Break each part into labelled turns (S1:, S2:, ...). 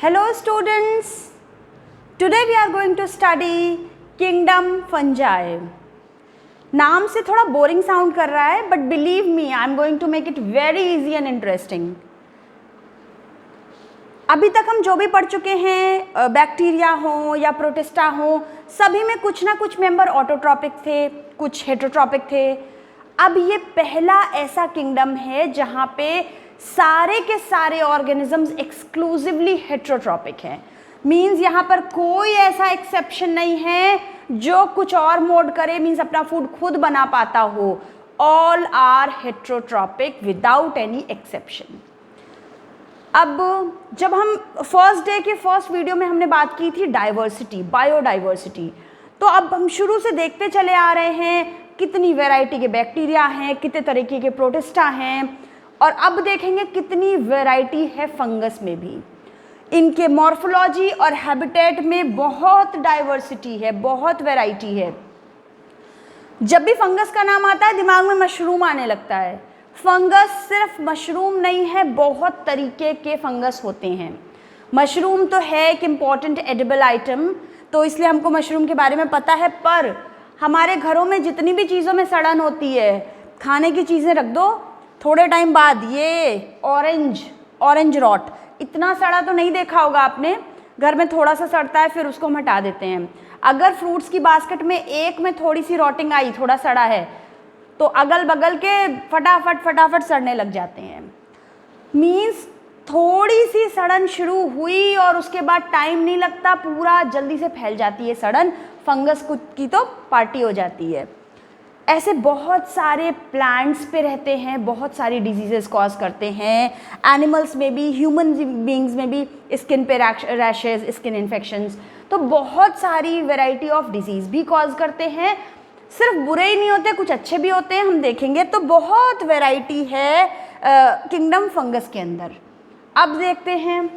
S1: Hello students, today we are going to study Kingdom Fungi. नाम से थोड़ा boring sound कर रहा है but believe me I am going to make it very easy and interesting. अभी तक हम जो भी पढ़ चुके हैं बैक्टीरिया हो या प्रोटिस्टा हो, सभी में कुछ ना कुछ मेंबर ऑटोट्रॉपिक थे, कुछ हेटरोट्रॉपिक थे. अब ये पहला ऐसा किंगडम है जहाँ पे सारे के सारे ऑर्गेनिजम्स एक्सक्लूसिवली हेटरोट्रॉपिक हैं. मीन्स यहाँ पर कोई ऐसा एक्सेप्शन नहीं है जो कुछ और मोड करे, मीन्स अपना फूड खुद बना पाता हो. All are heterotrophic without any exception. अब जब हम फर्स्ट डे के फर्स्ट वीडियो में हमने बात की थी डाइवर्सिटी, बायोडाइवर्सिटी, तो अब हम शुरू से देखते चले आ रहे हैं कितनी वैरायटी के बैक्टीरिया हैं, कितने तरीके के प्रोटिस्टा हैं, और अब देखेंगे कितनी वैरायटी है फंगस में भी. इनके मॉर्फोलॉजी और हैबिटेट में बहुत डाइवर्सिटी है, बहुत वैरायटी है. जब भी फंगस का नाम आता है दिमाग में मशरूम आने लगता है. फंगस सिर्फ मशरूम नहीं है, बहुत तरीके के फंगस होते हैं. मशरूम तो है एक इम्पॉर्टेंट एडिबल आइटम, तो इसलिए हमको मशरूम के बारे में पता है. पर हमारे घरों में जितनी भी चीज़ों में सड़न होती है, खाने की चीज़ें रख दो, थोड़े टाइम बाद ये ऑरेंज रॉट, इतना सड़ा तो नहीं देखा होगा आपने. घर में थोड़ा सा सड़ता है फिर उसको हम हटा देते हैं. अगर फ्रूट्स की बास्केट में एक में थोड़ी सी रॉटिंग आई, थोड़ा सड़ा है, तो अगल बगल के फटाफट सड़ने लग जाते हैं. मीन्स थोड़ी सी सड़न शुरू हुई और उसके बाद टाइम नहीं लगता, पूरा जल्दी से फैल जाती है सड़न. फंगस की तो पार्टी हो जाती है. ऐसे बहुत सारे प्लांट्स पे रहते हैं, बहुत सारी डिजीजेस कॉज करते हैं. एनिमल्स में भी, ह्यूमन बींग्स में भी स्किन पे रैशेस, स्किन इन्फेक्शंस, तो बहुत सारी वैरायटी ऑफ डिजीज़ भी कॉज करते हैं. सिर्फ बुरे ही नहीं होते, कुछ अच्छे भी होते हैं, हम देखेंगे. तो बहुत वैरायटी है किंगडम फंगस के अंदर. अब देखते हैं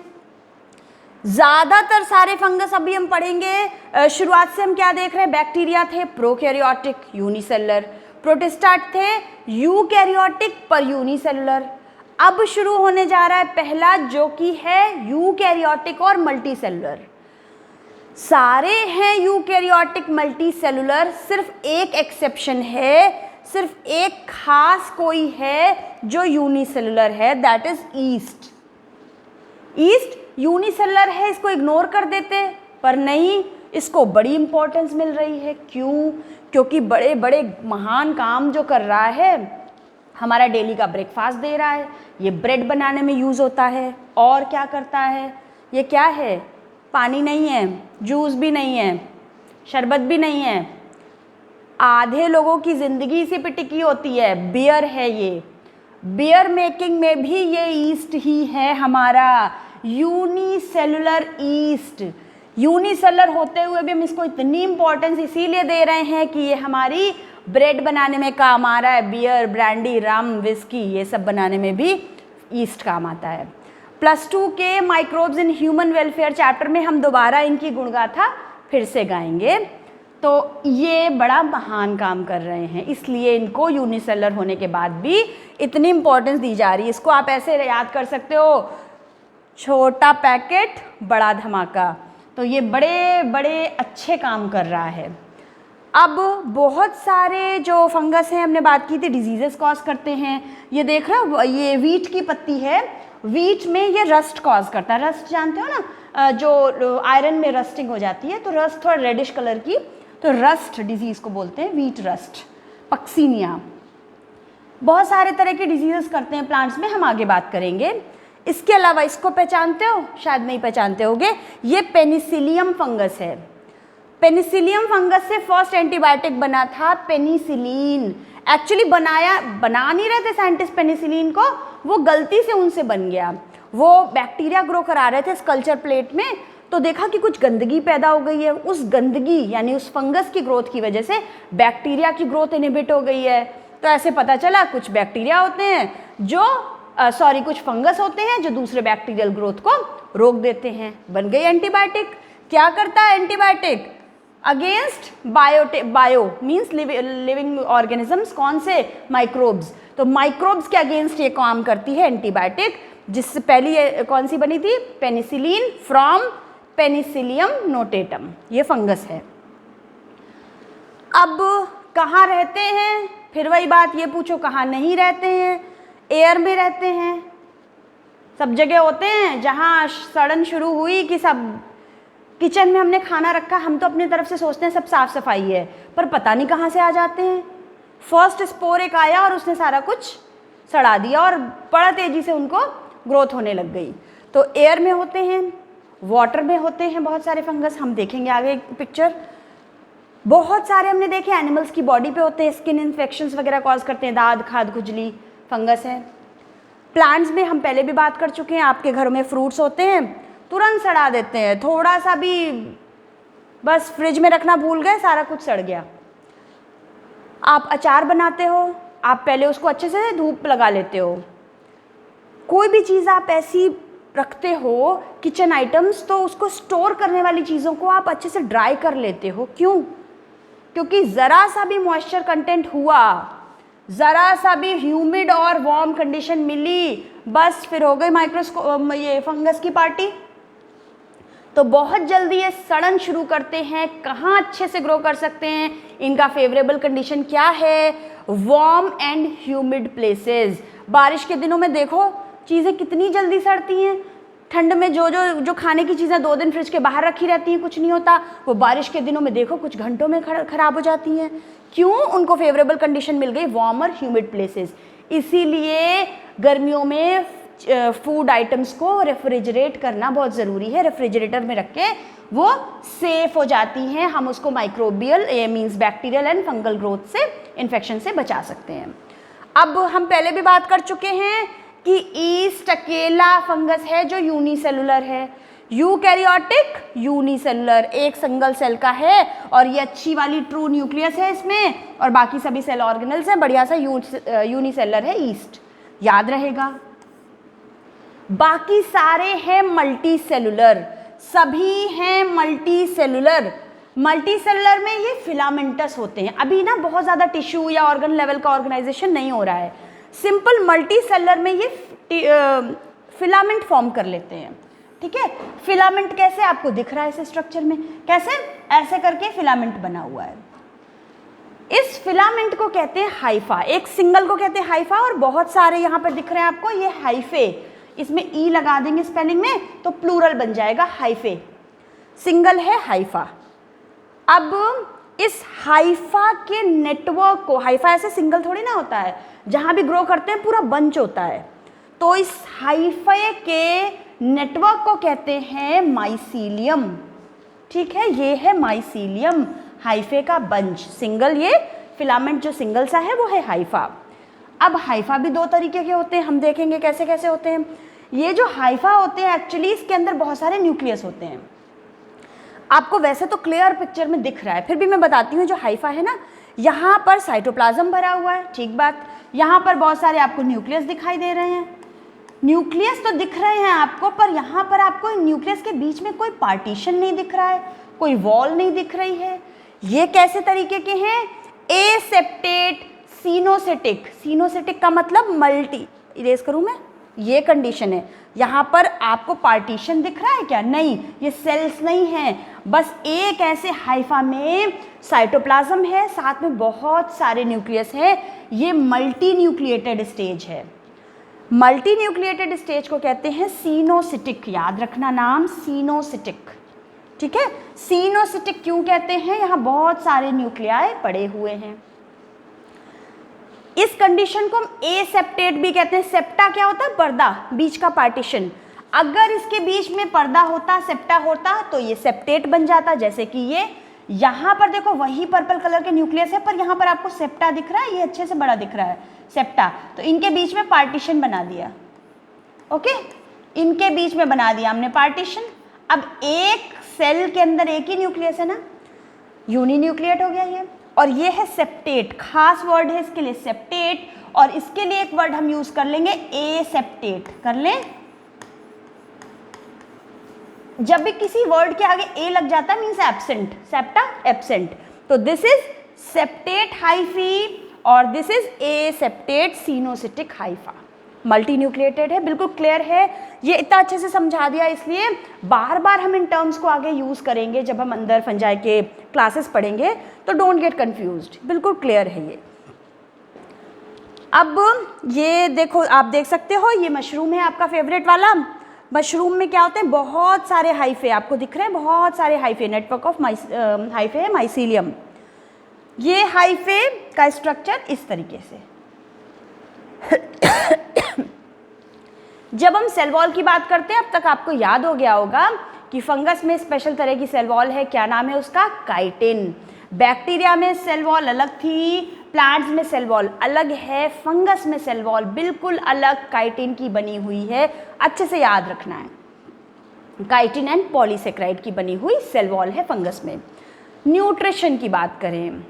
S1: ज़्यादातर सारे फंगस अभी हम पढ़ेंगे. शुरुआत से हम क्या देख रहे हैं, बैक्टीरिया थे प्रोकैरियोटिक यूनिसेलुलर, प्रोटिस्टाट थे यूकैरियोटिक पर यूनिसेलुलर. अब शुरू होने जा रहा है पहला जो कि है यूकैरियोटिक और मल्टीसेलुलर. सारे हैं यूकैरियोटिक मल्टीसेलुलर, सिर्फ एक एक्सेप्शन है, सिर्फ एक खास कोई है जो यूनिसेलुलर है, that is east. East unicellular है, इसको इग्नोर कर देते, पर नहीं, इसको बड़ी इंपॉर्टेंस मिल रही है. क्यों? क्योंकि बड़े बड़े महान काम जो कर रहा है, हमारा डेली का ब्रेकफास्ट दे रहा है, ये ब्रेड बनाने में यूज़ होता है. और क्या करता है, ये क्या है, पानी नहीं है, जूस भी नहीं है, शरबत भी नहीं है, आधे लोगों की ज़िंदगी इसी पे टिकी होती है. बियर है ये, बियर मेकिंग में भी ये ईस्ट ही है हमारा, यूनिसेलुलर ईस्ट. यूनिसेलुलर होते हुए भी हम इसको इतनी इंपॉर्टेंस इसीलिए दे रहे हैं कि ये हमारी ब्रेड बनाने में काम आ रहा है. बियर, ब्रांडी, रम, विस्की, ये सब बनाने में भी ईस्ट काम आता है. +2 के microbes in human welfare chapter में हम दोबारा इनकी गुणगाथा फिर से गाएंगे. तो ये बड़ा महान काम कर रहे हैं, इसलिए इनको यूनिसेलुलर होने के बाद भी इतनी इंपॉर्टेंस दी जा रही है. इसको आप ऐसे याद कर सकते हो, छोटा पैकेट बड़ा धमाका. तो ये बड़े बड़े अच्छे काम कर रहा है. अब बहुत सारे जो फंगस हैं, हमने बात की थी डिजीजेस कॉज करते हैं. ये देख रहे हो, ये वीट की पत्ती है, वीट में ये रस्ट कॉज करता है. रस्ट जानते हो ना, जो आयरन में रस्टिंग हो जाती है, तो रस्ट थोड़ा रेडिश कलर की, तो रस्ट डिजीज़ को बोलते हैं, वीट रस्ट, पक्सीनिया. बहुत सारे तरह के डिजीजेस करते हैं प्लांट्स में, हम आगे बात करेंगे. इसके अलावा इसको पहचानते हो, शायद नहीं पहचानते होगे, ये पेनिसिलियम फंगस है. पेनिसिलियम फंगस से फर्स्ट एंटीबायोटिक बना था पेनिसिलिन. एक्चुअली बना नहीं रहे थे साइंटिस्ट पेनिसिलिन को, वो गलती से उनसे बन गया. वो बैक्टीरिया ग्रो करा रहे थे कल्चर प्लेट में, तो देखा कि कुछ गंदगी पैदा हो गई है. उस गंदगी यानी उस फंगस की ग्रोथ की वजह से बैक्टीरिया की ग्रोथ इनहिबिट हो गई है. तो ऐसे पता चला कुछ बैक्टीरिया होते हैं जो कुछ फंगस होते हैं जो दूसरे बैक्टीरियल ग्रोथ को रोक देते हैं. बन गई एंटीबायोटिक. क्या करता है antibiotic? Against bio means living organisms. कौन से? माइक्रोब्स. तो माइक्रोब्स के अगेंस्ट ये काम करती है एंटीबायोटिक. जिससे पहली कौन सी बनी थी, पेनिसिलिन फ्रॉम पेनिसिलियम नोटेटम, ये फंगस है। अब कहाँ रहते हैं, फिर वही बात, ये पूछो कहाँ नहीं रहते हैं, एयर में रहते हैं, सब जगह होते हैं। जहाँ सड़न शुरू हुई कि सब किचन में हमने खाना रखा, हम तो अपनी तरफ से सोचते हैं सब साफ सफाई है, पर पता नहीं कहाँ से आ जाते हैं। फर्स्ट स्पोर एक आया और उसने सारा कुछ सड़ा दिया और बड़ा तेजी से उनको ग्रोथ होने लग गई। तो एयर में होते हैं, वाटर में होते हैं बहुत सारे फंगस, हम देखेंगे आगे एक पिक्चर। बहुत सारे हमने देखे एनिमल्स की बॉडी पे होते हैं, स्किन इन्फेक्शंस वगैरह कॉज करते हैं, दाद खाद खुजली फंगस है। प्लांट्स में हम पहले भी बात कर चुके हैं, आपके घरों में फ्रूट्स होते हैं, तुरंत सड़ा देते हैं, थोड़ा सा भी बस फ्रिज में रखना भूल गए, सारा कुछ सड़ गया। आप अचार बनाते हो, आप पहले उसको अच्छे से धूप लगा लेते हो। कोई भी चीज़ आप ऐसी रखते हो, किचन आइटम्स, तो उसको स्टोर करने वाली चीज़ों को आप अच्छे से ड्राई कर लेते हो। क्यों? क्योंकि ज़रा सा भी मॉइस्चर कंटेंट हुआ, ज़रा सा भी ह्यूमिड और वार्म कंडीशन मिली, बस फिर हो गई ये फंगस की पार्टी। तो बहुत जल्दी ये सड़न शुरू करते हैं। कहाँ अच्छे से ग्रो कर सकते हैं, इनका फेवरेबल कंडीशन क्या है, वार्म एंड ह्यूमिड प्लेसेस। बारिश के दिनों में देखो चीज़ें कितनी जल्दी सड़ती हैं। ठंड में जो खाने की चीज़ें 2 दिन फ्रिज के बाहर रखी रहती हैं, कुछ नहीं होता, वो बारिश के दिनों में देखो कुछ घंटों में ख़राब हो जाती हैं। क्यों? उनको फेवरेबल कंडीशन मिल गई, वार्म और ह्यूमिड प्लेसेस। इसीलिए गर्मियों में फूड आइटम्स को रेफ्रिजरेट करना बहुत ज़रूरी है। रेफ्रिजरेटर में रख के वो सेफ हो जाती हैं, हम उसको microbial means bacterial and fungal growth से, इन्फेक्शन से बचा सकते हैं। अब हम पहले भी बात कर चुके हैं कि ईस्ट अकेला फंगस है जो यूनिसेलुलर है। यूकैरियोटिक यूनिसेलुलर, एक सिंगल सेल का है और ये अच्छी वाली ट्रू न्यूक्लियस है इसमें, और बाकी सभी सेल ऑर्गेनल्स हैं, बढ़िया सा यूनिसेलुलर है ईस्ट, याद रहेगा। बाकी सारे हैं मल्टी सेलुलर, सभी हैं मल्टी सेलुलर। मल्टी सेलुलर में ये फिलामेंटस होते हैं। अभी ना बहुत ज़्यादा टिश्यू या ऑर्गन लेवल का ऑर्गेनाइजेशन नहीं हो रहा है, सिंपल मल्टी सेलुलर में ये फिलामेंट फॉर्म कर लेते हैं। ठीक है, फिलामेंट कैसे आपको दिख रहा है इस स्ट्रक्चर में, कैसे, ऐसे करके फिलामेंट बना हुआ है। इस फिलामेंट को कहते हैं हाइफा, एक सिंगल को कहते हैं हाइफा और बहुत सारे यहाँ पर दिख रहे हैं आपको ये हाइफे, इसमें ई लगा देंगे स्पेलिंग में तो प्लूरल बन जाएगा हाइफे, सिंगल है हाइफा। अब इस हाइफा के नेटवर्क को, हाइफा ऐसे सिंगल थोड़ी ना होता है, जहाँ भी ग्रो करते हैं पूरा बंच होता है, तो इस हाइफे के नेटवर्क को कहते हैं माइसीलियम। ठीक है, ये है माइसीलियम, हाइफे का बंच, सिंगल, ये फिलामेंट जो सिंगल सा है वो है हाइफा। अब हाइफा भी 2 तरीके के होते हैं, हम देखेंगे कैसे कैसे होते हैं। ये जो हाइफा होते हैं एक्चुअली इसके अंदर बहुत सारे न्यूक्लियस होते हैं। आपको वैसे तो क्लियर पिक्चर में दिख रहा है, फिर भी मैं बताती हूँ। जो हाइफा है ना, यहाँ पर साइटोप्लाज्म भरा हुआ है, ठीक बात, यहाँ पर बहुत सारे आपको न्यूक्लियस दिखाई दे रहे हैं। न्यूक्लियस तो दिख रहे हैं आपको, पर यहाँ पर आपको न्यूक्लियस के बीच में कोई पार्टीशन नहीं दिख रहा है, कोई वॉल नहीं दिख रही है। ये कैसे तरीके के हैं? एसेप्टेट सीनोसिटिक, सीनोसिटिक का मतलब मल्टी, इरेज करूँ मैं, ये कंडीशन है। यहाँ पर आपको पार्टीशन दिख रहा है क्या? नहीं, ये सेल्स नहीं है, बस एक ऐसे हाइफा में साइटोप्लाज्म है, साथ में बहुत सारे न्यूक्लियस है। ये मल्टी न्यूक्लिएटेड स्टेज है। मल्टी न्यूक्लिएटेड स्टेज को कहते हैं सीनोसिटिक, याद रखना नाम, सीनोसिटिक। ठीक है, सीनोसिटिक क्यों कहते हैं? यहाँ बहुत सारे न्यूक्लियाई पड़े हुए हैं। इस कंडीशन को हम एसेप्टेट भी कहते हैं। सेप्टा क्या होता है? पर्दा, बीच का पार्टीशन। अगर इसके बीच में पर्दा होता, सेप्टा होता, तो ये सेप्टेट बन जाता। जैसे कि ये यहाँ पर देखो, वही पर्पल कलर के न्यूक्लियस है, पर यहाँ पर आपको सेप्टा दिख रहा है, ये अच्छे से बड़ा दिख रहा है सेप्टा, तो इनके बीच में पार्टीशन बना दिया। ओके, इनके बीच में बना दिया हमने पार्टीशन। अब एक सेल के अंदर एक ही न्यूक्लियस है ना, यूनिन्यूक्लिएट हो गया ये, और ये है सेप्टेट, खास वर्ड है इसके लिए सेप्टेट, और इसके लिए एक वर्ड हम यूज कर लेंगे एसेप्टेट, कर लें। जब भी किसी वर्ड के आगे ए लग जाता है मीन्स एब्सेंट, सेप्टा एब्सेंट, तो दिस इज सेप्टेट हाइफी और this is aseptate coenocytic Haifa. Multi nucleated है, बिल्कुल क्लियर है। ये इतना अच्छे से समझा दिया, इसलिए बार बार हम इन टर्म्स को आगे यूज़ करेंगे जब हम अंदर फंजाई के क्लासेस पढ़ेंगे, तो डोंट गेट कन्फ्यूज्ड, बिल्कुल क्लियर है ये। अब ये देखो, आप देख सकते हो ये मशरूम है आपका फेवरेट वाला। मशरूम में क्या होते हैं, बहुत सारे हाइफे आपको दिख रहे हैं, बहुत सारे हाइफे, नेटवर्क ऑफ हाइफे है माइसीलियम। ये हाइफे का स्ट्रक्चर इस तरीके से जब हम सेल वॉल की बात करते हैं, अब तक आपको याद हो गया होगा कि फंगस में स्पेशल तरह की सेल वॉल है, क्या नाम है उसका, काइटिन। बैक्टीरिया में सेल वॉल अलग थी, प्लांट्स में सेल वॉल अलग है, फंगस में सेल वॉल बिल्कुल अलग काइटिन की बनी हुई है, अच्छे से याद रखना है। काइटिन एंड पॉलीसेक्राइड की बनी हुई सेल वॉल है फंगस में। न्यूट्रिशन की बात करें,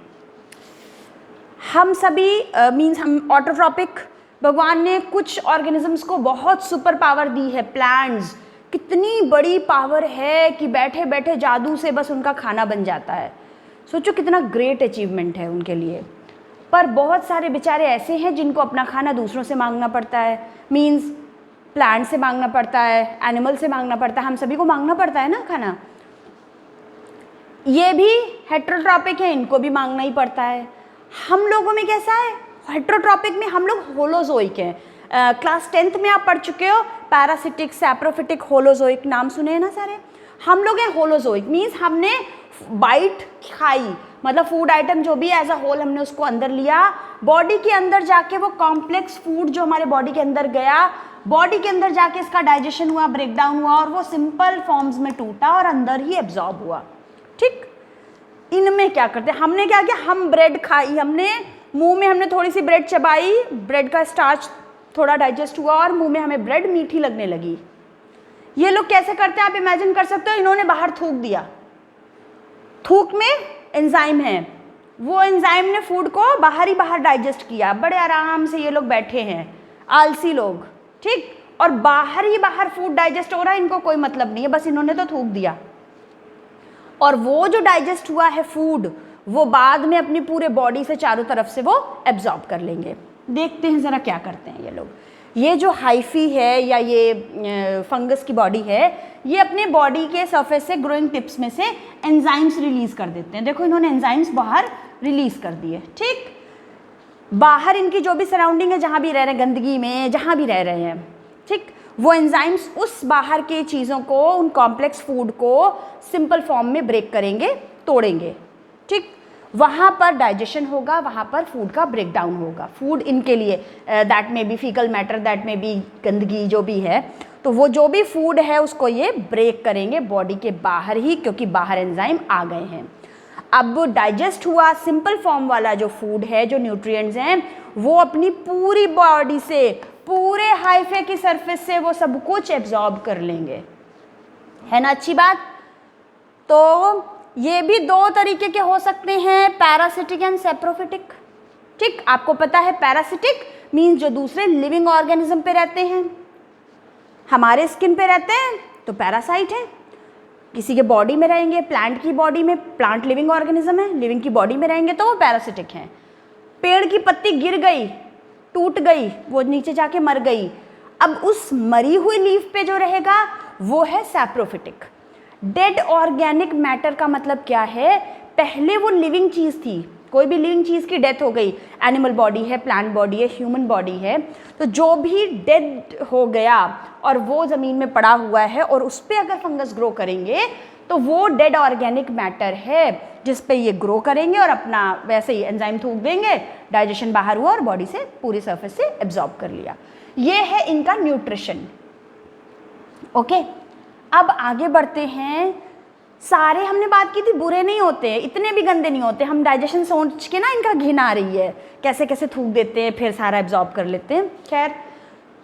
S1: हम सभी मीन्स हम ऑटोट्रॉपिक, भगवान ने कुछ ऑर्गेनिजम्स को बहुत सुपर पावर दी है। प्लांट्स कितनी बड़ी पावर है कि बैठे बैठे जादू से बस उनका खाना बन जाता है। सोचो कितना ग्रेट अचीवमेंट है उनके लिए। पर बहुत सारे बेचारे ऐसे हैं जिनको अपना खाना दूसरों से मांगना पड़ता है, मीन्स प्लांट से मांगना पड़ता है, एनिमल से मांगना पड़ता है, हम सभी को मांगना पड़ता है ना खाना। ये भी हेट्रोट्रॉपिक है, इनको भी मांगना ही पड़ता है। हम लोगों में कैसा है, हेट्रोट्रॉपिक में हम लोग होलोजोइक हैं। क्लास 10th में आप पढ़ चुके हो, पैरासिटिक, सैप्रोफिटिक, होलोजोइक, नाम सुने हैं ना सारे। हम लोग हैं होलोजोइक, मीन्स हमने बाइट खाई, मतलब फूड आइटम जो भी एज अ होल हमने उसको अंदर लिया, बॉडी के अंदर जाके वो कॉम्प्लेक्स फूड जो हमारे बॉडी के अंदर गया, बॉडी के अंदर जाके इसका डाइजेशन हुआ, ब्रेकडाउन हुआ और वो सिंपल फॉर्म्स में टूटा और अंदर ही एब्जॉर्ब हुआ। ठीक, इनमें क्या करते हैं, हमने क्या किया, हम ब्रेड खाई, हमने मुंह में हमने थोड़ी सी ब्रेड चबाई, ब्रेड का स्टार्च थोड़ा डाइजेस्ट हुआ और मुंह में हमें ब्रेड मीठी लगने लगी। ये लोग कैसे करते हैं आप इमेजिन कर सकते हो, इन्होंने बाहर थूक दिया, थूक में एंजाइम है, वो एंजाइम ने फूड को बाहर ही बाहर डाइजेस्ट किया, बड़े आराम से ये लोग बैठे हैं, आलसी लोग, ठीक, और बाहर ही बाहर फूड डाइजेस्ट हो रहा है, इनको कोई मतलब नहीं है, बस इन्होंने तो थूक दिया। और वो जो डाइजेस्ट हुआ है फूड, वो बाद में अपनी पूरे बॉडी से चारों तरफ से वो एब्जॉर्ब कर लेंगे। देखते हैं ज़रा क्या करते हैं ये लोग। ये जो हाइफी है या ये फंगस की बॉडी है, ये अपने बॉडी के सरफेस से ग्रोइंग टिप्स में से एंजाइम्स रिलीज कर देते हैं। देखो इन्होंने एंजाइम्स बाहर रिलीज कर दिए। ठीक, बाहर इनकी जो भी सराउंडिंग है, जहाँ भी रह रहे हैं, गंदगी में जहाँ भी रह रहे हैं, ठीक, वो एंजाइम्स उस बाहर के चीज़ों को, उन कॉम्प्लेक्स फूड को सिंपल फॉर्म में ब्रेक करेंगे, तोड़ेंगे। ठीक, वहाँ पर डाइजेशन होगा, वहाँ पर फूड का ब्रेक डाउन होगा। फूड इनके लिए दैट में बी फीकल मैटर, दैट में बी गंदगी जो भी है, तो वो जो भी फूड है उसको ये ब्रेक करेंगे बॉडी के बाहर ही, क्योंकि बाहर एंजाइम आ गए हैं। अब डाइजेस्ट हुआ सिंपल फॉर्म वाला जो फूड है, जो न्यूट्रिएंट्स हैं, वो अपनी पूरी बॉडी से, पूरे हाइफे की सरफेस से वो सब कुछ एब्जॉर्ब कर लेंगे। है ना अच्छी बात। तो ये भी दो तरीके के हो सकते हैं, पैरासिटिक एंड सैप्रोफिटिक। ठीक, आपको पता है पैरासिटिक मीन्स जो दूसरे लिविंग ऑर्गेनिज्म पे रहते हैं, हमारे स्किन पे रहते हैं तो पैरासाइट है, किसी के बॉडी में रहेंगे, प्लांट की बॉडी में, प्लांट लिविंग ऑर्गेनिज्म है, लिविंग की बॉडी में रहेंगे तो वो पैरासिटिक हैं। पेड़ की पत्ती गिर गई, टूट गई, वो नीचे जाके मर गई, अब उस मरी हुई लीफ पे जो रहेगा वो है सैप्रोफिटिक। डेड ऑर्गेनिक मैटर का मतलब क्या है, पहले वो लिविंग चीज़ थी, कोई भी लिविंग चीज़ की डेथ हो गई, एनिमल बॉडी है, प्लांट बॉडी है, ह्यूमन बॉडी है, तो जो भी डेड हो गया और वो ज़मीन में पड़ा हुआ है और उस पर अगर फंगस ग्रो करेंगे तो वो डेड ऑर्गेनिक मैटर है जिस पे ये ग्रो करेंगे और अपना वैसे ही एंजाइम थूक देंगे, डाइजेशन बाहर हुआ और बॉडी से पूरी सरफेस से एब्जॉर्ब कर लिया। ये है इनका न्यूट्रिशन। ओके, अब आगे बढ़ते हैं। सारे हमने बात की थी बुरे नहीं होते, इतने भी गंदे नहीं होते। हम डाइजेशन सोच के ना इनका घिन आ रही है, कैसे कैसे थूक देते हैं फिर सारा एब्जॉर्ब कर लेते हैं। खैर,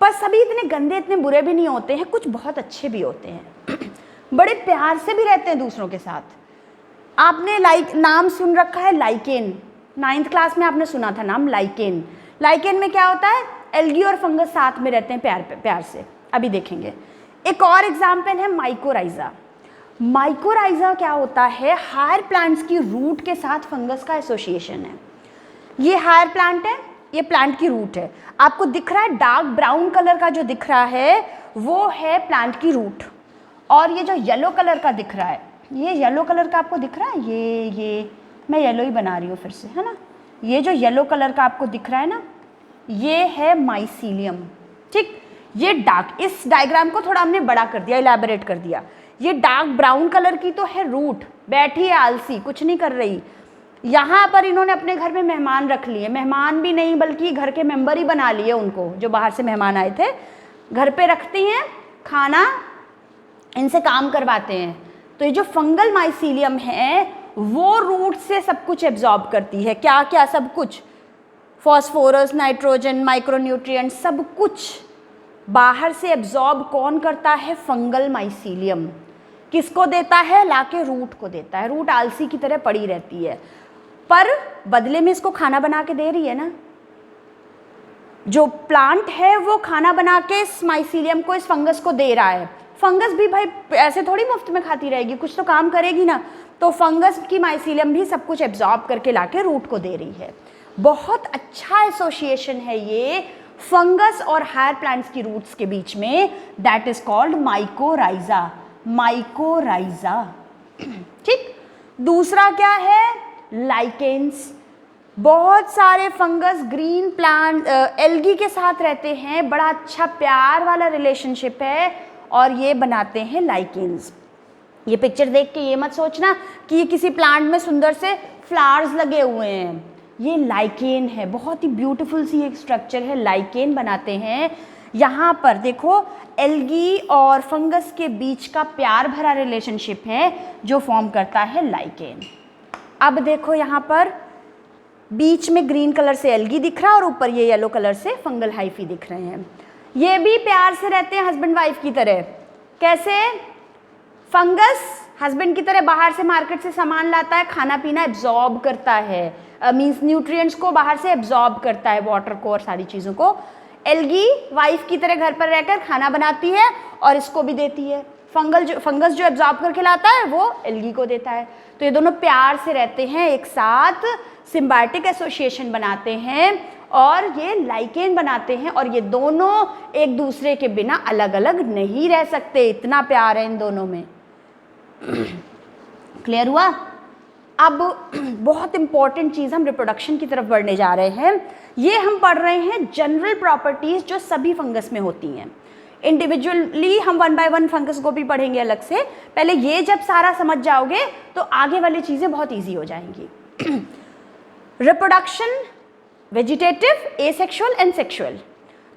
S1: पर सभी इतने गंदे, इतने बुरे भी नहीं होते हैं, कुछ बहुत अच्छे भी होते हैं बड़े प्यार से भी रहते हैं दूसरों के साथ। आपने नाम सुन रखा है लाइकेन, 9th क्लास में आपने सुना था नाम लाइकेन। लाइकेन में क्या होता है, एल्गी और फंगस साथ में रहते हैं प्यार से, अभी देखेंगे। एक और एग्जाम्पल है माइकोराइजा। माइकोराइजा क्या होता है, हायर प्लांट्स की रूट के साथ फंगस का एसोसिएशन है। ये हायर प्लांट है, ये प्लांट की रूट है। आपको दिख रहा है डार्क ब्राउन कलर का जो दिख रहा है वो है प्लांट की रूट, और ये जो येलो कलर का दिख रहा है, ये येलो कलर का आपको दिख रहा है, ये मैं येलो ही बना रही हूँ फिर से, है ना। ये जो येलो कलर का आपको दिख रहा है ना, ये है माइसीलियम। ठीक, ये डार्क, इस डायग्राम को थोड़ा हमने बड़ा कर दिया, इलैबोरेट कर दिया। ये डार्क ब्राउन कलर की तो है रूट, बैठी है आलसी, कुछ नहीं कर रही। यहाँ पर इन्होंने अपने घर में मेहमान रख लिए, मेहमान भी नहीं बल्कि घर के मेंबर ही बना लिए उनको, जो बाहर से मेहमान आए थे घर पे रखती हैं, खाना इनसे काम करवाते हैं। तो ये जो फंगल माइसीलियम है वो रूट से सब कुछ एब्जॉर्ब करती है। क्या क्या? सब कुछ, फॉस्फोरस, नाइट्रोजन, माइक्रोन्यूट्रिएंट, सब कुछ बाहर से एब्जॉर्ब कौन करता है? Fungal mycelium. किसको देता है? लाके रूट को देता है। रूट आलसी की तरह पड़ी रहती है, पर बदले में इसको खाना बना के दे रही है ना। जो प्लांट है वो खाना बना के इस माइसीलियम को, इस फंगस को दे रहा है। फंगस भी भाई ऐसे थोड़ी मुफ्त में खाती रहेगी, कुछ तो काम करेगी ना। तो फंगस की माइसीलियम भी सब कुछ एब्जॉर्ब करके लाके रूट को दे रही है। बहुत अच्छा एसोसिएशन है ये फंगस और हायर प्लांट्स की रूट्स के बीच में, that is called mycorrhiza. Mycorrhiza. ठीक, दूसरा क्या है? लाइकेन्स। बहुत सारे फंगस ग्रीन प्लांट एल्गी के साथ रहते हैं, बड़ा अच्छा प्यार वाला रिलेशनशिप है, और ये बनाते हैं लाइकेन्स। ये पिक्चर देख के ये मत सोचना कि ये किसी प्लांट में सुंदर से फ्लावर्स लगे हुए हैं, ये लाइकेन है। बहुत ही ब्यूटीफुल सी एक स्ट्रक्चर है, लाइकेन बनाते हैं। यहाँ पर देखो, एल्गी और फंगस के बीच का प्यार भरा रिलेशनशिप है जो फॉर्म करता है लाइकेन। अब देखो यहाँ पर बीच में ग्रीन कलर से एल्गी दिख रहा है और ऊपर ये येलो कलर से फंगल हाइफी दिख रहे हैं। ये भी प्यार से रहते हैं हस्बैंड वाइफ की तरह। कैसे? फंगस हस्बैंड की तरह बाहर से मार्केट से सामान लाता है, खाना पीना एब्जॉर्ब करता है, मीन्स न्यूट्रिएंट्स को बाहर से एब्जॉर्ब करता है, वाटर को और सारी चीज़ों को। एल्गी वाइफ की तरह घर पर रहकर खाना बनाती है और इसको भी देती है। फंगस जो एब्जॉर्ब करके लाता है वो एल्गी को देता है। तो ये दोनों प्यार से रहते हैं एक साथ, सिम्बायोटिक एसोसिएशन बनाते हैं और ये लाइकेन बनाते हैं, और ये दोनों एक दूसरे के बिना अलग अलग नहीं रह सकते, इतना प्यार है इन दोनों में। क्लियर हुआ? अब बहुत इंपॉर्टेंट चीज़, हम रिप्रोडक्शन की तरफ बढ़ने जा रहे हैं। ये हम पढ़ रहे हैं जनरल प्रॉपर्टीज जो सभी फंगस में होती हैं। इंडिविजुअली हम 1 बाय 1 फंगस को भी पढ़ेंगे अलग से। पहले ये जब सारा समझ जाओगे तो आगे वाली चीज़ें बहुत ईजी हो जाएंगी। Reproduction vegetative, asexual and sexual.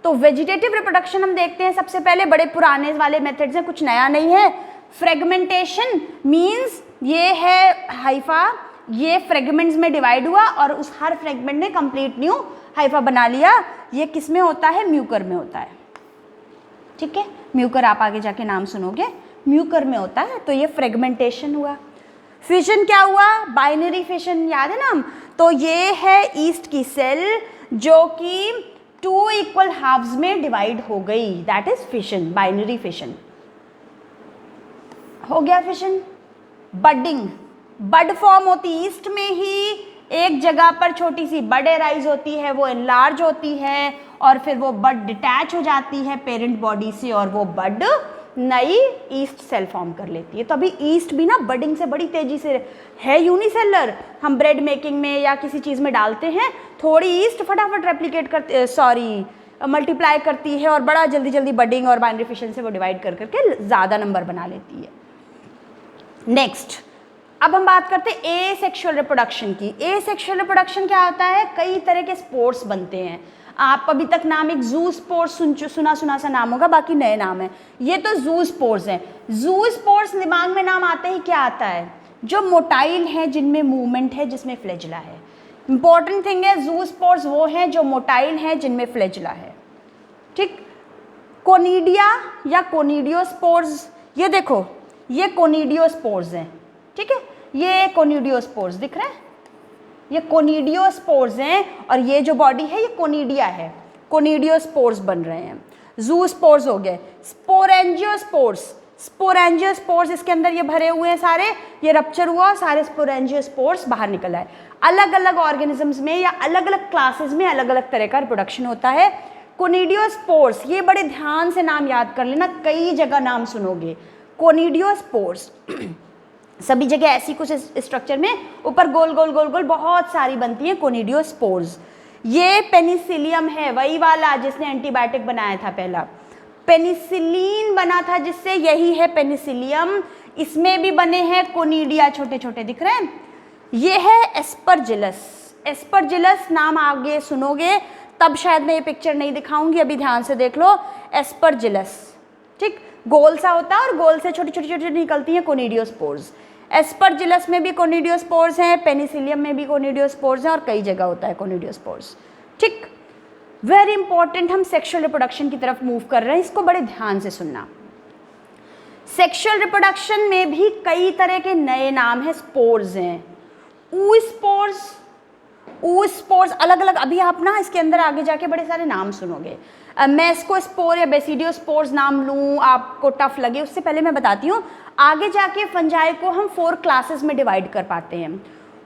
S1: तो वेजिटेटिव रिप्रोडक्शन हम देखते हैं सबसे पहले, बड़े पुराने वाले मेथड्स हैं, कुछ नया नहीं है। फ्रेगमेंटेशन मीन्स ये है हाइफा, ये फ्रेगमेंट्स में डिवाइड हुआ और उस हर फ्रेगमेंट ने कंप्लीट न्यू हाइफा बना लिया। ये किस में होता है? म्यूकर में होता है। ठीक है, म्यूकर आप आगे जाके नाम सुनोगे, म्यूकर में होता है। तो ये फ्रेगमेंटेशन हुआ। फिशन क्या हुआ? बाइनरी फिशन, याद है ना हम? तो ये है ईस्ट की सेल जो कि 2 इक्वल हाफ्स में डिवाइड हो गई, that is fission, binary fission हो गया। फिशन। बडिंग, बड फॉर्म होती ईस्ट में ही, एक जगह पर छोटी सी बड एराइज होती है, वो एनलार्ज होती है और फिर वो बड डिटैच हो जाती है पेरेंट बॉडी से और वो बड नई ईस्ट सेल फॉर्म कर लेती है। तो अभी ईस्ट भी ना बडिंग से बड़ी तेजी से है यूनिसेलर। हम ब्रेड मेकिंग में या किसी चीज़ में डालते हैं, थोड़ी ईस्ट फटाफट रेप्लिकेट करती, मल्टीप्लाई करती है और बड़ा जल्दी जल्दी बडिंग और बाइनरी फिशन से वो डिवाइड कर करके ज़्यादा नंबर बना लेती है। नेक्स्ट, अब हम बात करते हैं एसेक्सुअल रिप्रोडक्शन की। एसेक्सुअल रिप्रोडक्शन क्या होता है? कई तरह के स्पोर्स बनते हैं। आप अभी तक नाम एक जू स्पोर्स सुना सा नाम होगा, बाकी नए नाम है। ये तो जू स्पोर्स हैं। जू स्पोर्स दिमाग में नाम आते ही क्या आता है? जो मोटाइल है, जिनमें मूवमेंट है, जिसमें फ्लैजिला है। इंपॉर्टेंट थिंग है, जू स्पोर्स वो हैं जो मोटाइल हैं, जिनमें फ्लैजिला है। ठीक, कोनिडिया या कोनिडियोस्पोर्स, ये देखो ये कोनिडियोस्पोर्स हैं। ठीक है, ये कोनिडियोस्पोर्स दिख रहे हैं, ये कोनिडियोस्पोर्स हैं और ये जो बॉडी है ये कोनिडिया है, कोनिडियोस्पोर्स बन रहे हैं। जू स्पोर्स हो गए। स्पोरेंजियोस्पोर्स, स्पोरेंजियोस्पोर्स इसके अंदर ये भरे हुए हैं सारे, ये रप्चर हुआ, सारे स्पोरेंजियोस्पोर्स बाहर निकल आए। अलग अलग ऑर्गेनिजम्स में या अलग अलग क्लासेस में अलग अलग तरह का रिप्रोडक्शन होता है। कोनिडियोस्पोर्स, ये बड़े ध्यान से नाम याद कर लेना, कई जगह नाम सुनोगे। कोनिडियोस्पोर्स सभी जगह ऐसी कुछ स्ट्रक्चर में ऊपर गोल गोल गोल गोल बहुत सारी बनती हैं कोनिडियोस्पोर्स। ये पेनिसिलियम है, वही वाला जिसने एंटीबायोटिक बनाया था पहला, पेनिसिलिन बना था जिससे, यही है पेनिसिलियम। इसमें भी बने हैं कोनिडिया, छोटे छोटे दिख रहे हैं। ये है एस्परजिलस। एस्परजिलस नाम आगे सुनोगे, तब शायद मैं ये पिक्चर नहीं दिखाऊंगी, अभी ध्यान से देख लो। एस्परजिलस, ठीक, गोल सा होता है और गोल से छोटी छोटी छोटी निकलती हैं कोनिडियोस्पोर्स। एस्परजिलस में भी कोनिडियोस्पोर्स हैं, पेनिसिलियम में भी कोनिडियोस्पोर्स हैं, और कई जगह होता है कोनिडियोस्पोर्स, ठीक। वेरी इंपॉर्टेंट, हम सेक्सुअल रिप्रोडक्शन की तरफ मूव कर रहे हैं, इसको बड़े ध्यान से सुनना। सेक्सुअल रिप्रोडक्शन में भी कई तरह के नए नाम हैं, स्पोर्स हैं। ऊस्पोर्स, ऊस्पोर्स अलग अलग, अभी आप ना इसके अंदर आगे जाके बड़े सारे नाम सुनोगे। मैं इसको स्पोर या बेसिडियोस्पोर्स नाम लूँ, आपको टफ लगे, उससे पहले मैं बताती हूँ। आगे जाके फंजाई को हम 4 क्लासेस में डिवाइड कर पाते हैं।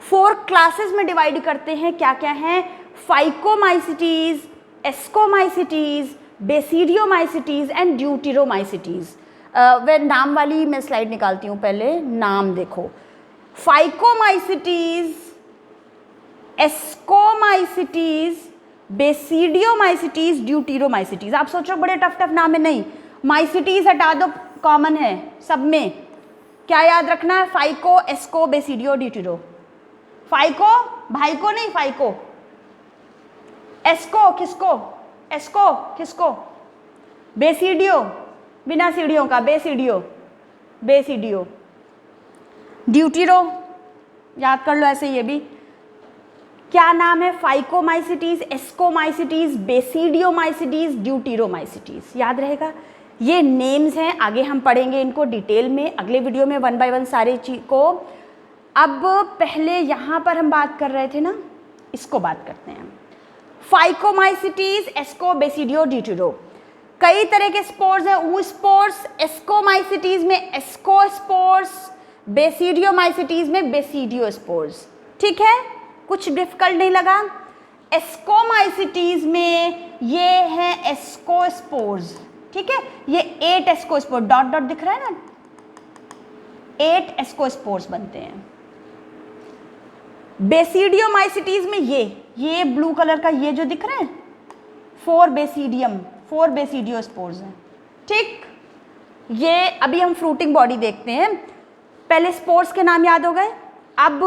S1: 4 क्लासेस में डिवाइड करते हैं, क्या क्या हैं? Phycomycetes, ascomycetes, basidiomycetes and deuteromycetes. वे नाम वाली मैं स्लाइड निकालती हूँ, पहले नाम देखो। Phycomycetes, ascomycetes, basidiomycetes, deuteromycetes. आप सोचो बड़े टफ टफ नाम है, नहीं, माइसिटीज हटा दो, कॉमन है सब में। क्या याद रखना है? Phyco, asco, basidio, deutero. Phyco भाई को नहीं, फाइको। एस्को किसको? एस्को किसको? बेसिडियो बिना सीढ़ियों का, बेसिडियो, बेसिडियो। ड्यूटेरो याद कर लो ऐसे, ये भी क्या नाम है? Phycomycetes, ascomycetes, basidiomycetes, deuteromycetes. याद रहेगा, ये नेम्स हैं, आगे हम पढ़ेंगे इनको डिटेल में अगले वीडियो में, 1 बाय 1 सारे चीज को। अब पहले यहाँ पर हम बात कर रहे थे ना, इसको बात करते हैं। फाइकोमाइसिटीज, एस्को, बेसिडियो, ड्यूटेरो, कई तरह के स्पोर्स हैं। ऊस्पोर्स, एस्कोमाइसिटीज में एस्कोस्पोर्स, बेसिडियोमाइसिटीज में बेसिडियोस्पोर्स। ठीक है, कुछ डिफिकल्ट नहीं लगा। एस्कोमाइसिटीज में ये है एस्कोस्पोर्स, ठीक है, ये 8 एस्कोस्पोर, डॉट डॉट दिख रहा है ना, 8 एस्कोस्पोर्स बनते हैं। बेसिडियोमाइसिटीज में ये ब्लू कलर का ये जो दिख रहे हैं 4 बेसिडियम, 4 बेसिडियोस्पोर्स हैं, ठीक। ये अभी हम फ्रूटिंग बॉडी देखते हैं। पहले स्पोर्स के नाम याद हो गए, अब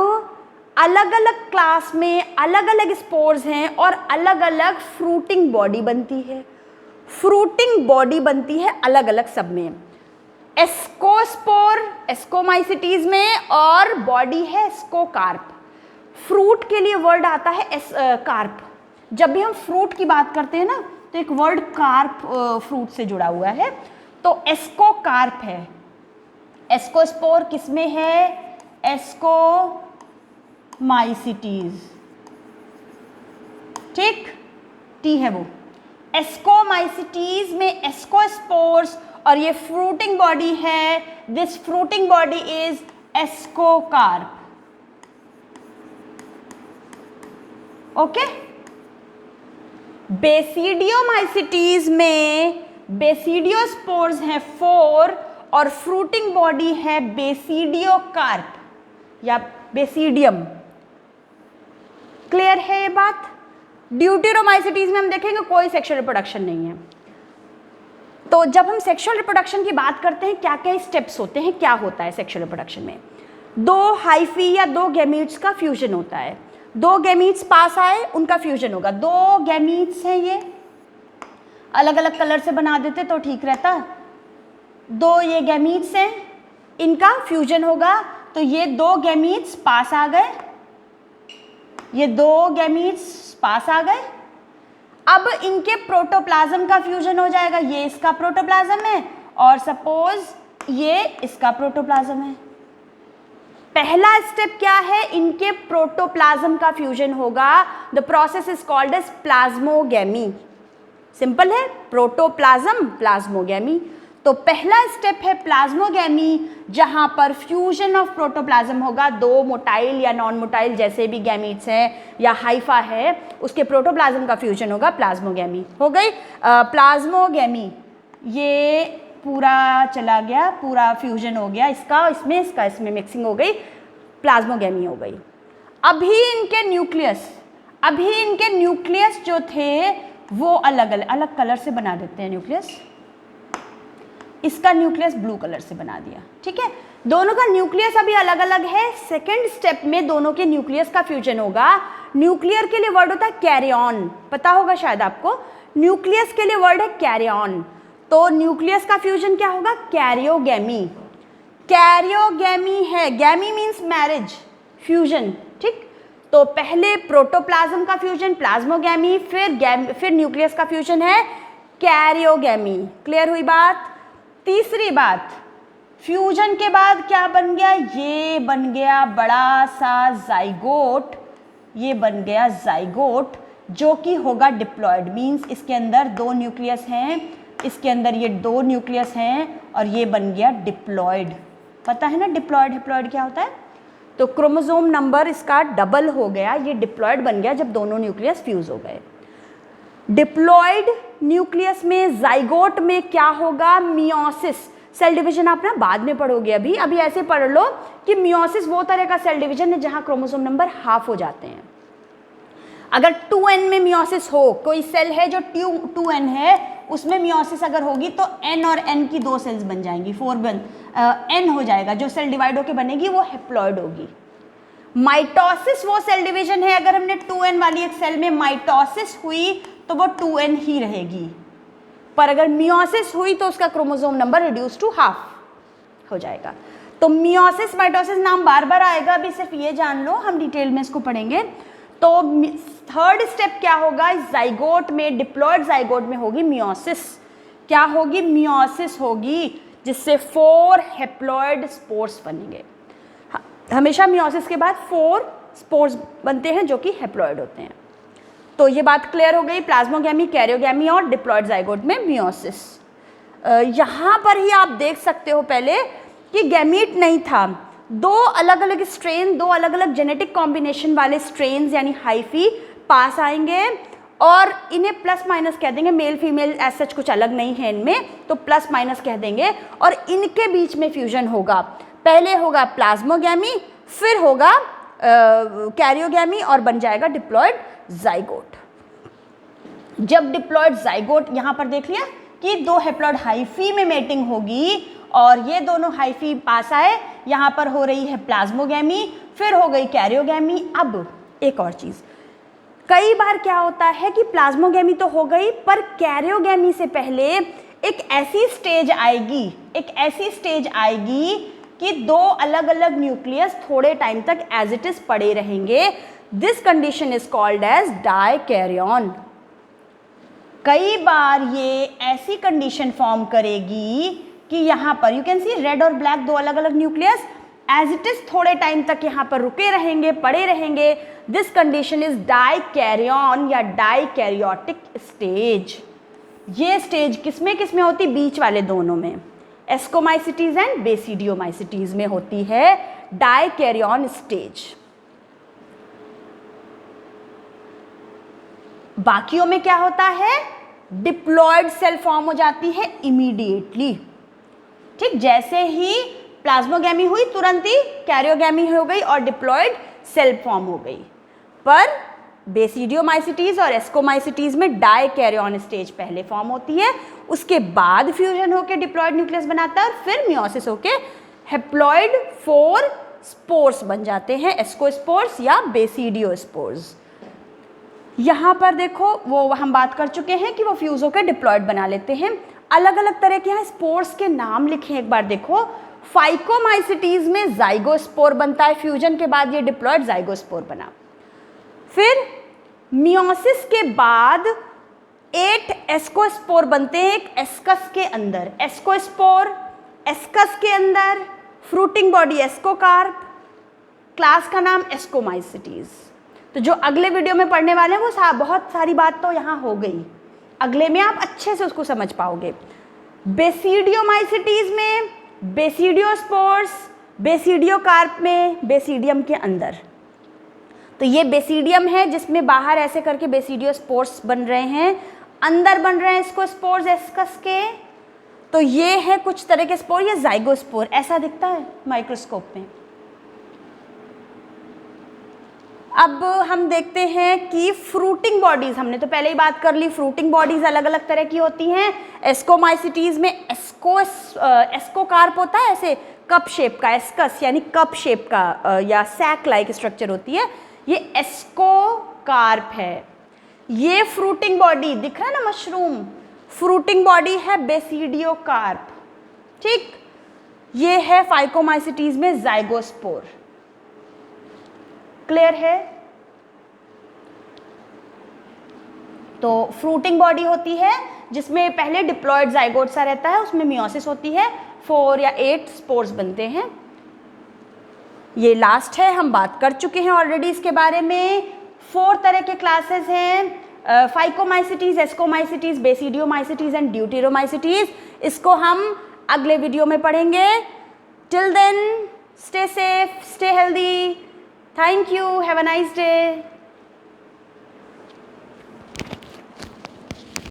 S1: अलग अलग क्लास में अलग अलग स्पोर्स हैं और अलग अलग फ्रूटिंग बॉडी बनती है। फ्रूटिंग बॉडी बनती है अलग अलग सब में। एस्कोस्पोर एस्कोमाइसिटीज में, और बॉडी है एस्कोकार्प। फ्रूट के लिए वर्ड आता है कार्प। जब भी हम फ्रूट की बात करते हैं ना, तो एक वर्ड कार्प फ्रूट से जुड़ा हुआ है, तो एस्कोकार्प है। एस्कोस्पोर किसमें है? एस्कोमाइसिटीज, ठीक, टी है वो। एस्कोमाइसिटीज में एस्कोस्पोर्स, और ये फ्रूटिंग बॉडी है, this fruiting body is ascocarp. Okay. Basidiomycetes में बेसिडियोस्पोर्स हैं 4, और फ्रूटिंग बॉडी है बेसिडियोकार्प या बेसिडियम। क्लियर है ये बात? ड्यूटेरोमाइसिटीज में हम देखेंगे कोई सेक्सुअल रिप्रोडक्शन नहीं है। तो जब हम सेक्सुअल रिप्रोडक्शन की बात करते हैं, क्या क्या स्टेप्स होते हैं, क्या होता है सेक्सुअल रिप्रोडक्शन में? 2 हाइफी या 2 गैमीट्स का फ्यूजन होता है। 2 गैमीट्स पास आए, उनका फ्यूजन होगा। 2 गैमीट्स हैं, ये अलग अलग कलर से बना देते तो ठीक रहता। 2 ये गैमीट्स हैं, इनका फ्यूजन होगा, तो ये 2 गैमीट्स पास आ गए, ये 2 गैमीट्स पास आ गए। अब इनके प्रोटोप्लाज्म का फ्यूजन हो जाएगा, ये इसका प्रोटोप्लाज्म है और सपोज ये इसका प्रोटोप्लाज्म है। पहला स्टेप क्या है? इनके प्रोटोप्लाज्म का फ्यूजन होगा। The process is called as plasmogamy. Simple है, प्रोटोप्लाज्म, प्लाज्मोगैमी। तो पहला स्टेप है प्लाज्मोगैमी, जहां पर फ्यूजन ऑफ प्रोटोप्लाज्म होगा। दो मोटाइल या नॉन मोटाइल जैसे भी गैमीट्स हैं या हाइफा है, उसके प्रोटोप्लाज्म का फ्यूजन होगा, प्लाज्मोगैमी हो गई। प्लाज्मोगैमी ये पूरा चला गया, पूरा फ्यूजन हो गया, इसका इसमें मिक्सिंग हो गई, प्लाज्मोगैमी हो गई। अभी इनके न्यूक्लियस जो थे वो अलग कलर से बना देते हैं न्यूक्लियस। इसका न्यूक्लियस ब्लू कलर से बना दिया, ठीक है। दोनों का न्यूक्लियस अभी अलग अलग है। सेकेंड स्टेप में दोनों के न्यूक्लियस का फ्यूजन होगा। न्यूक्लियर के लिए वर्ड होता है कैरियन, पता होगा शायद आपको। न्यूक्लियस के लिए वर्ड है कैरियन। तो न्यूक्लियस का फ्यूजन क्या होगा? कैरियोगैमी। कैरियोगैमी है, गैमी मीन्स मैरिज, फ्यूजन, ठीक। तो पहले प्रोटोप्लाज्म का फ्यूजन प्लाज्मोगैमी, फिर न्यूक्लियस का फ्यूजन है कैरियोगैमी। क्लियर हुई बात? तीसरी बात, फ्यूजन के बाद क्या बन गया? ये बन गया बड़ा सा जाइगोट, ये बन गया जाइगोट जो कि होगा डिप्लॉयड। मीन्स इसके अंदर दो न्यूक्लियस हैं, इसके अंदर ये दो न्यूक्लियस हैं और ये बन गया डिप्लॉयड। पता है ना डिप्लॉयड हिप्लॉयड क्या होता है? तो क्रोमोसोम नंबर इसका डबल हो गया, ये डिप्लॉयड बन गया जब दोनों न्यूक्लियस फ्यूज हो गए। डिप्लॉयड न्यूक्लियस में, जाइगोट में क्या होगा? मियोसिस। सेल डिवीजन आप ना बाद में पढ़ोगे, अभी ऐसे पढ़ लो कि मियोसिस वो तरह का सेल डिवीजन है जहां क्रोमोसोम नंबर हाफ हो जाते हैं। अगर 2n में मियोसिस हो, कोई सेल है जो 2n है, उसमें मियोसिस अगर होगी तो n और n की दो सेल्स बन जाएंगी, n हो जाएगा। जो सेल डिवाइड होकर बनेगी वो हेप्लॉइड होगी। माइटोसिस वो सेल डिवीजन है, अगर हमने 2n वाली एक सेल में माइटोसिस हुई तो वो 2n ही रहेगी, पर अगर मियोसिस हुई तो उसका chromosome number reduce to half हो जाएगा। तो मियोसिस माइटोसिस नाम बार बार आएगा, अभी सिर्फ ये जान लो, हम डिटेल में इसको पढ़ेंगे। तो थर्ड स्टेप क्या होगा? जाइगोट में, डिप्लॉयड जाइगोट में होगी मियोसिस। क्या होगी? मियोसिस होगी, जिससे 4 हेप्लॉयड स्पोर्स बनेंगे। हमेशा मियोसिस के बाद 4 स्पोर्स बनते हैं जो कि हेप्लॉयड होते हैं। तो ये बात क्लियर हो गई, प्लाज्मोगैमी, कैरियोगैमी और डिप्लॉयड जाइगोट में मियोसिस। यहाँ पर ही आप देख सकते हो पहले कि गैमीट नहीं था, दो अलग अलग स्ट्रेन, दो अलग अलग जेनेटिक कॉम्बिनेशन वाले स्ट्रेन्स यानी हाइफी पास आएंगे और इन्हें प्लस माइनस कह देंगे। मेल फीमेल एज सच कुछ अलग नहीं है इनमें, तो प्लस माइनस कह देंगे और इनके बीच में फ्यूजन होगा। पहले होगा प्लाज्मोगैमी, फिर होगा कैरियोगैमी और बन जाएगा डिप्लॉयड जाइगोट। जब डिप्लॉयड जाइगोट, यहाँ पर देख लिया कि दो हेप्लॉयड हाइफी में मेटिंग होगी और ये दोनों हाइफी पास आए, यहाँ पर हो रही है प्लाज्मोगैमी, फिर हो गई कैरियोगैमी। अब एक और चीज़, कई बार क्या होता है कि प्लाज्मोगैमी तो हो गई, पर कैरियोगैमी से पहले एक ऐसी स्टेज आएगी कि दो अलग अलग न्यूक्लियस थोड़े टाइम तक एज इट इज पड़े रहेंगे। This condition is called as dikaryon. कई बार ये ऐसी कंडीशन फॉर्म करेगी कि यहाँ पर यू कैन सी रेड और ब्लैक, दो अलग अलग न्यूक्लियस एज इट इज थोड़े टाइम तक यहाँ पर रुके रहेंगे, पड़े रहेंगे। दिस कंडीशन इज डाइकैरियन या डाइकैरियोटिक स्टेज। ये स्टेज किसमें होती? बीच वाले दोनों में, एस्कोमाइसिटीज एंड बेसिडियोमाइसिटीज में होती है डाइकैरियन स्टेज। बाकियों में क्या होता है? डिप्लॉयड सेल फॉर्म हो जाती है इमीडिएटली, ठीक। जैसे ही प्लाज्मोगैमी हुई तुरंत ही कैरियोगैमी हो गई और डिप्लॉयड सेल फॉर्म हो गई। पर बेसिडियोमाइसिटीज और एस्कोमाइसिटीज में डाइकैरियन स्टेज पहले फॉर्म होती है, उसके बाद फ्यूजन होकर डिप्लॉयड न्यूक्लियस बनाता है और फिर मियोसिस होकर हेप्लॉयड 4 स्पोर्स बन जाते हैं, एस्कोस्पोर्स या बेसिडियोस्पोर्स। यहाँ पर देखो, वो हम बात कर चुके हैं कि वो फ्यूज होकर डिप्लॉयड बना लेते हैं। अलग अलग तरह के यहाँ स्पोर्स के नाम लिखे, एक बार देखो। फाइकोमाइसिटीज में जाइगोस्पोर बनता है, फ्यूजन के बाद ये डिप्लॉयड जाइगोस्पोर बना। फिर मियोसिस के बाद 8 एस्कोस्पोर बनते हैं एक एस्कस के अंदर। एस्कोस्पोर एस्कस के अंदर, फ्रूटिंग बॉडी एस्कोकार्प, क्लास का नाम एस्कोमाइसिटीज। तो जो अगले वीडियो में पढ़ने वाले हैं वो बहुत सारी बात तो यहाँ हो गई, अगले में आप अच्छे से उसको समझ पाओगे। बेसिडियोमाइसिटीज में बेसिडियोस्पोर्स, बेसिडियोकार्प में बेसिडियम के अंदर। तो ये बेसिडियम है जिसमें बाहर ऐसे करके बेसिडियोस्पोर्स बन रहे हैं, अंदर बन रहे हैं इसको स्पोर्स एस्कस के। तो ये है कुछ तरह के स्पोर, ये जाइगोस्पोर ऐसा दिखता है माइक्रोस्कोप में। अब हम देखते हैं कि फ्रूटिंग बॉडीज, हमने तो पहले ही बात कर ली, फ्रूटिंग बॉडीज अलग अलग तरह की होती हैं। एस्कोमाइसिटीज में एस्कोकार्प होता है, ऐसे कप शेप का, एस्कस यानी कप शेप का या सैक लाइक स्ट्रक्चर होती है, ये एस्कोकार्प है। ये फ्रूटिंग बॉडी दिख रहा है ना मशरूम, फ्रूटिंग बॉडी है बेसिडियोकार्प, ठीक। ये है फाइकोमाइसिटीज में जाइगोस्पोर। क्लियर है? तो फ्रूटिंग बॉडी होती है जिसमें पहले डिप्लॉयड जाइगोट सा रहता है, उसमें मियोसिस होती है, 4 या 8 स्पोर्स बनते हैं। ये लास्ट है, हम बात कर चुके हैं ऑलरेडी इसके बारे में। 4 तरह के क्लासेस हैं, phycomycetes, ascomycetes, basidiomycetes and deuteromycetes. इसको हम अगले वीडियो में पढ़ेंगे। Till then stay safe, stay healthy. Thank you. Have a nice day.